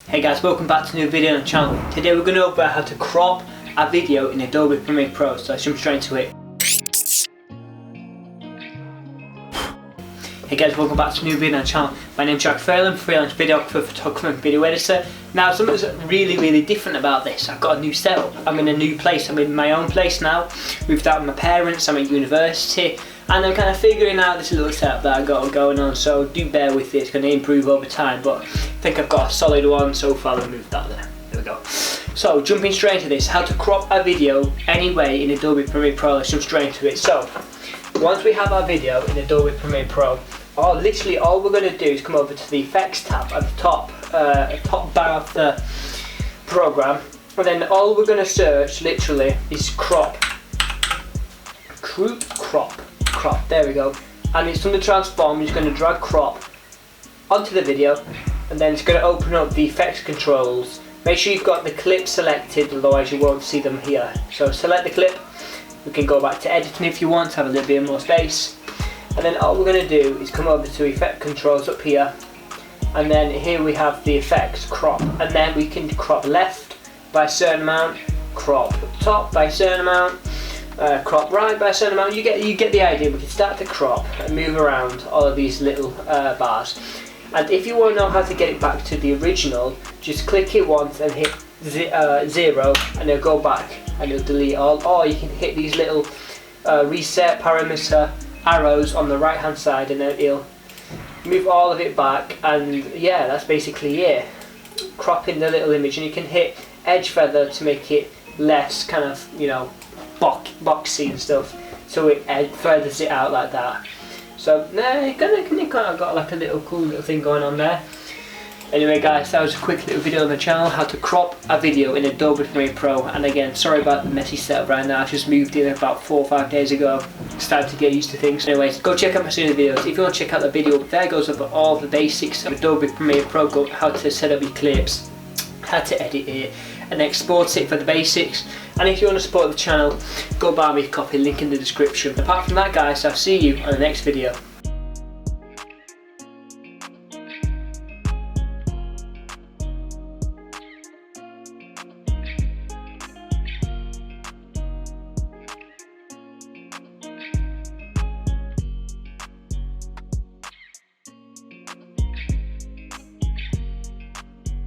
Hey guys, welcome back to a new video on the channel. Today we're going to go over how to crop a video in Adobe Premiere Pro, so let's jump straight into it. Hey guys, welcome back to a new video on the channel. My name's Jack.F, I'm a freelance videographer, photographer and video editor. Now something's really different about this. I've got a new setup. I'm in a new place. I'm in my own place now. Moved out with my parents, I'm at university. And I'm kind of figuring out this little setup that I've got going on, so do bear with it, it's going to improve over time, but I think I've got a solid one so far. I've moved that there. There we go. So jumping straight into this, how to crop a video anyway in Adobe Premiere Pro. Let's jump straight into it. So once we have our video in Adobe Premiere Pro, literally all we're going to do is come over to the effects tab at the top bar of the program, and then all we're going to search literally is crop, there we go, and it's under transform. You're just going to drag crop onto the video, and then it's going to open up the effects controls. Make sure you've got the clip selected, otherwise you won't see them here. So select the clip. We can go back to editing if you want to have a little bit more space, and then all we're going to do is come over to effect controls up here, and then here we have the effects crop, and then we can crop left by a certain amount, crop top by a certain amount, crop right by a certain amount. You get the idea. We can start to crop and move around all of these little bars. And if you want to know how to get it back to the original, just click it once and hit 0, and it'll go back and it'll delete all. Or you can hit these little reset parameter arrows on the right hand side, and then it'll move all of it back. And yeah, that's basically it. Cropping the little image, and you can hit edge feather to make it less kind of, you know, boxy and stuff, so it feathers it out like that. So you kind of got like a little cool little thing going on there. Anyway guys, that was a quick little video on the channel, how to crop a video in Adobe Premiere Pro. And again, sorry about the messy setup right now. I just moved in about 4 or 5 days ago. Started to get used to things. Anyways, go check out my sooner videos. If you want to check out the video, there goes over all the basics of Adobe Premiere Pro, how to set up your clips, how to edit it and export it for the basics. And if you want to support the channel, go buy me a copy, link in the description. Apart from that guys, I'll see you on the next video.